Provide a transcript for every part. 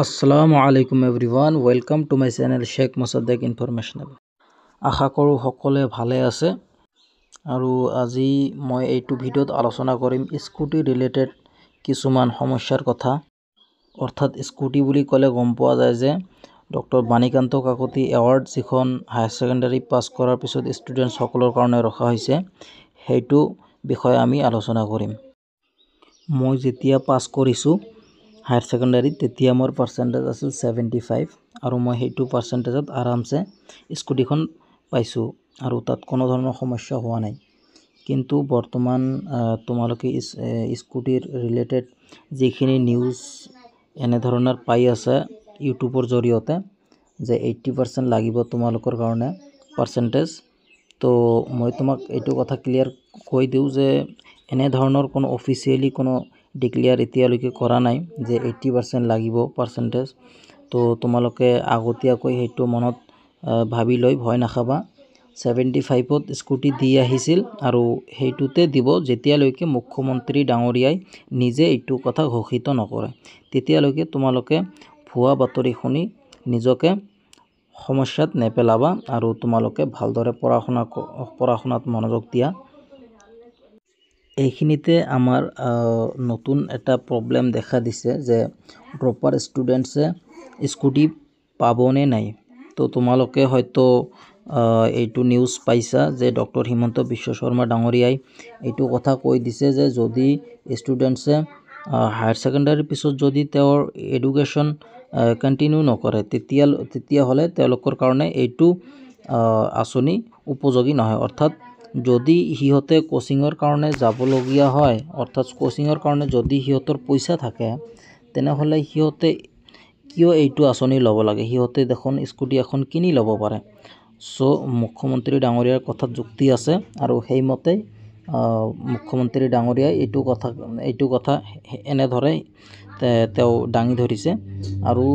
Assalamu alaikum everyone, welcome to my channel Sheikh Mosaddeq Informational. আশা কৰোঁ সকলোৱে ভালে আছে আৰু আজি মই এইটো ভিডিঅ'ত আলোচনা কৰিম স্কুটি ৰিলেটেড কিছুমান সমস্যাৰ কথা। অৰ্থাৎ স্কুটি বুলি ক'লে গম পোৱা যায় যে ডক্টৰ বাণীকান্ত কাকতি এৱাৰ্ড যিখন হায়াৰ ছেকেণ্ডাৰী পাছ কৰাৰ পিছত ষ্টুডেণ্টছ সকলৰ কাৰণে ৰখা হৈছে সেইটো বিষয়ে আমি আলোচনা কৰিম। মই যেতিয়া পাছ কৰিছোঁ হায়াৰ ছেকেণ্ডাৰীত তেতিয়া মোৰ পাৰ্চেণ্টেজ আছিল 75 আৰু মই সেইটো পাৰ্চেণ্টেজত আৰামছে স্কুটিখন পাইছোঁ আৰু তাত কোনো ধৰণৰ সমস্যা হোৱা নাই। কিন্তু বৰ্তমান তোমালোকে স্কুটিৰ ৰিলেটেড যিখিনি নিউজ এনেধৰণৰ পাই আছে ইউটিউবৰ জৰিয়তে যে 80% লাগিব তোমালোকৰ কাৰণে পাৰ্চেণ্টেজ। তো মই তোমাক এইটো কথা ক্লিয়াৰ কৈ দিওঁ যে এনেধৰণৰ কোনো অফিচিয়েলি কোনো ডিক্লেয়াৰ এতিয়ালৈকে কৰা নাই যে 80% লাগিব পাৰ্চেণ্টেজ। তো তোমালোকে আগতীয়াকৈ সেইটো মনত ভাবি লৈ ভয় নাখাবা। 75ত স্কুটি দি আহিছিল আৰু সেইটোতে দিব যেতিয়ালৈকে মুখ্যমন্ত্ৰী ডাঙৰীয়াই নিজে এইটো কথা ঘোষিত নকৰে। তেতিয়ালৈকে তোমালোকে ভুৱা বাতৰি শুনি নিজকে সমস্যাত নেপেলাবা আৰু তোমালোকে ভালদৰে পঢ়া শুনাত মনোযোগ দিয়া। এইখিনিতে আমাৰ নতুন এটা প্ৰব্লেম দেখা দিছে যে প্ৰপাৰ ষ্টুডেণ্টছে স্কুটি পাবনে নাই। তো তোমালোকে হয়তো এইটো নিউজ পাইছা যে ডক্টৰ হিমন্ত বিশ্ব শৰ্মা ডাঙৰীয়াই এইটো কথা কৈ দিছে যে যদি ষ্টুডেণ্টছে হায়াৰ ছেকেণ্ডাৰীৰ পিছত যদি তেওঁৰ এডুকেশ্যন কণ্টিনিউ নকৰে তেতিয়াহ'লে তেওঁলোকৰ কাৰণে এইটো আঁচনি উপযোগী নহয়। অৰ্থাৎ যদি সিহঁতে কোচিঙৰ কাৰণে যাবলগীয়া হয়, অৰ্থাৎ কোচিঙৰ কাৰণে যদি সিহঁতৰ পইচা থাকে তেনেহ'লে সিহঁতে কিয় এইটো আঁচনি ল'ব লাগে, সিহঁতে দেখোন স্কুটি এখন কিনি ল'ব পাৰে। চ' মুখ্যমন্ত্ৰী ডাঙৰীয়াৰ কথাত যুক্তি আছে আৰু সেইমতে মুখ্যমন্ত্ৰী ডাঙৰীয়াই এইটো কথা এনেদৰে তেওঁ দাঙি ধৰিছে। আৰু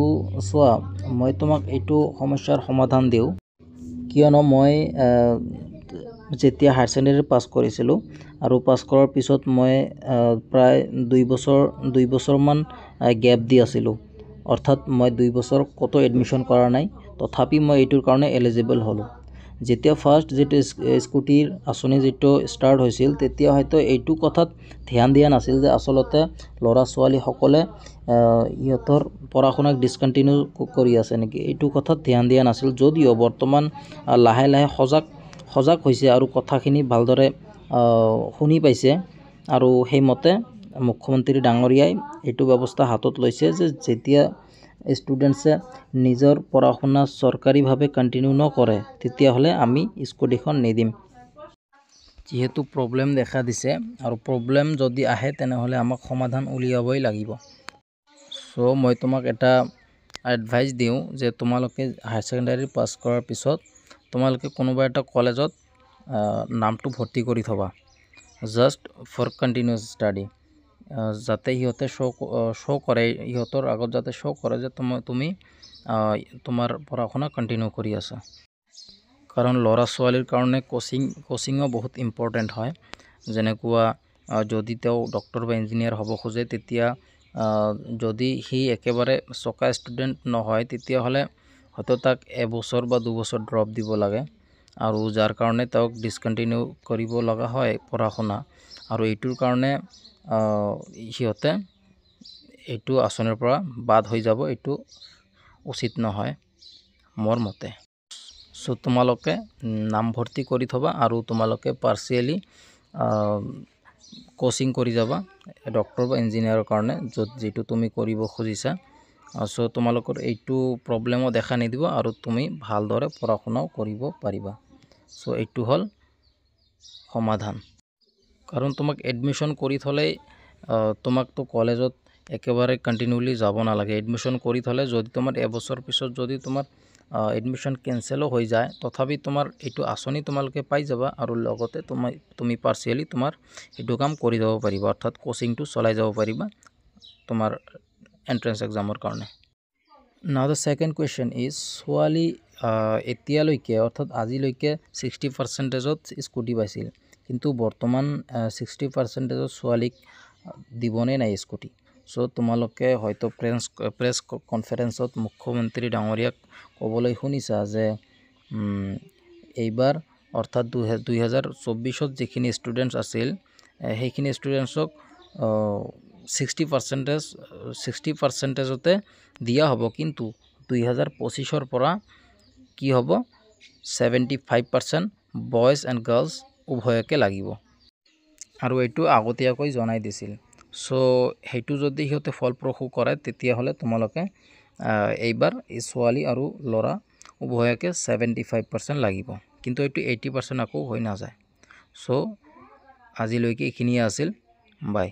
চোৱা, মই তোমাক এইটো সমস্যাৰ সমাধান দিওঁ, কিয়নো মই যেতিয়া হায়াৰ ছেকেণ্ডাৰী পাছ কৰিছিলোঁ আৰু পাছ কৰাৰ পিছত মই প্ৰায় 2 বছৰমান গেপ দি আছিলোঁ। অৰ্থাৎ মই 2 বছৰ ক'তো এডমিশ্যন কৰা নাই, তথাপি মই এইটোৰ কাৰণে এলিজিবল হ'লোঁ। যেতিয়া ফাৰ্ষ্ট যিটো স্কুটিৰ আঁচনি যিটো ষ্টাৰ্ট হৈছিল তেতিয়া হয়তো এইটো কথাত ধ্যান দিয়া নাছিল যে আচলতে ল'ৰা ছোৱালীসকলে ইহঁতৰ পঢ়া শুনাক ডিছকণ্টিনিউ কৰি আছে নেকি, এইটো কথাত ধ্যান দিয়া নাছিল। যদিও বৰ্তমান লাহে লাহে সজাগ হৈছে আৰু কথাখিনি ভালদৰে শুনি পাইছে আৰু সেইমতে মুখ্যমন্ত্ৰী ডাঙৰীয়াই এইটো ব্যৱস্থা হাতত লৈছে যে যেতিয়া ষ্টুডেণ্টছে নিজৰ পঢ়া শুনা চৰকাৰীভাৱে কণ্টিনিউ নকৰে তেতিয়াহ'লে আমি স্কুটিখন নিদিম। যিহেতু প্ৰব্লেম দেখা দিছে আৰু প্ৰব্লেম যদি আহে তেনেহ'লে আমাক সমাধান উলিয়াবই লাগিব। চ' মই তোমাক এটা এডভাইচ দিওঁ যে তোমালোকে হায়াৰ ছেকেণ্ডাৰী পাছ কৰাৰ পিছত তোমালোকে কোনোবা এটা কলেজত নামটো ভৰ্তি কৰি থবা জাষ্ট ফৰ কণ্টিনিউছ ষ্টাডি, যাতে সিহঁতে শ্ব' কৰে, সিহঁতৰ আগত যাতে শ্ব' কৰে যে তুমি তোমাৰ পঢ়া শুনা কণ্টিনিউ কৰি আছা। কাৰণ ল'ৰা ছোৱালীৰ কাৰণে কোচিঙো বহুত ইম্পৰ্টেণ্ট হয়। যেনেকুৱা যদি তেওঁ ডক্টৰ বা ইঞ্জিনিয়াৰ হ'ব খোজে তেতিয়া যদি সি একেবাৰে চোকা ষ্টুডেণ্ট নহয় তেতিয়াহ'লে হয়তো তাক এবছৰ বা 2 বছৰ ড্ৰপ দিব লাগে আৰু যাৰ কাৰণে তেওঁক ডিছকণ্টিনিউ কৰিব লগা হয় পঢ়া শুনা। আৰু এইটোৰ কাৰণে সিহঁতে এইটো আঁচনিৰ পৰা বাদ হৈ যাব, এইটো উচিত নহয় মোৰ মতে। চ' তোমালোকে নামভৰ্তি কৰি থবা আৰু তোমালোকে পাৰ্চিয়েলি কোচিং কৰি যাবা ডক্টৰ বা ইঞ্জিনিয়াৰৰ কাৰণে যিটো তুমি কৰিব খুজিছা। চ' তোমালোকৰ এইটো প্ৰব্লেমো দেখা নিদিব আৰু তুমি ভালদৰে পঢ়া শুনাও কৰিব পাৰিবা। চ' এইটো হ'ল সমাধান। কাৰণ তোমাক এডমিশ্যন কৰি থ'লেই তোমাকতো কলেজত একেবাৰে কণ্টিনিউলি যাব নালাগে। এডমিশ্যন কৰি থ'লে যদি তোমাৰ এবছৰ পিছত যদি তোমাৰ এডমিশ্যন কেঞ্চেলো হৈ যায় তথাপি তোমাৰ এইটো আঁচনি তোমালোকে পাই যাবা আৰু লগতে তুমি পাৰ্চিয়েলি তোমাৰ এইটো কাম কৰি যাব পাৰিবা, অৰ্থাৎ কোচিংটো চলাই যাব পাৰিবা তোমাৰ এণ্ট্ৰেন্স এক্সামৰ কাৰণে। নাও দ্য ছেকেণ্ড কুৱেশ্যন ইজ, ছোৱালী এতিয়ালৈকে অৰ্থাৎ আজিলৈকে 60%ত স্কুটি পাইছিল, কিন্তু বৰ্তমান 60%ত ছোৱালীক দিবনে নাই স্কুটি। সো তোমালোকে হয়তো প্ৰেছ কনফাৰেন্সত মুখ্যমন্ত্ৰী ডাঙৰীয়াক ক'বলৈ শুনিছা যে এইবাৰ অৰ্থাৎ 2024ত যিখিনি ষ্টুডেণ্টছ আছিল সেইখিনি ষ্টুডেণ্টছক 60%তে দিয়া হ'ব, কিন্তু 2025ৰ পৰা কি হ'ব 75% বয়জ এণ্ড গাৰ্লছ উভয়কে লাগিব, আৰু এইটো আগতীয়াকৈ জনাই দিছিল। সো সেইটো যদি সিহঁতে ফলপ্ৰসূ কৰে তেতিয়াহ'লে তোমালোকে এইবাৰ ছোৱালী আৰু ল'ৰা উভয়কে 75% লাগিব, কিন্তু এইটো 80% আকৌ হৈ নাযায়। সো আজিলৈকে এইখিনিয়ে আছিল। বাই।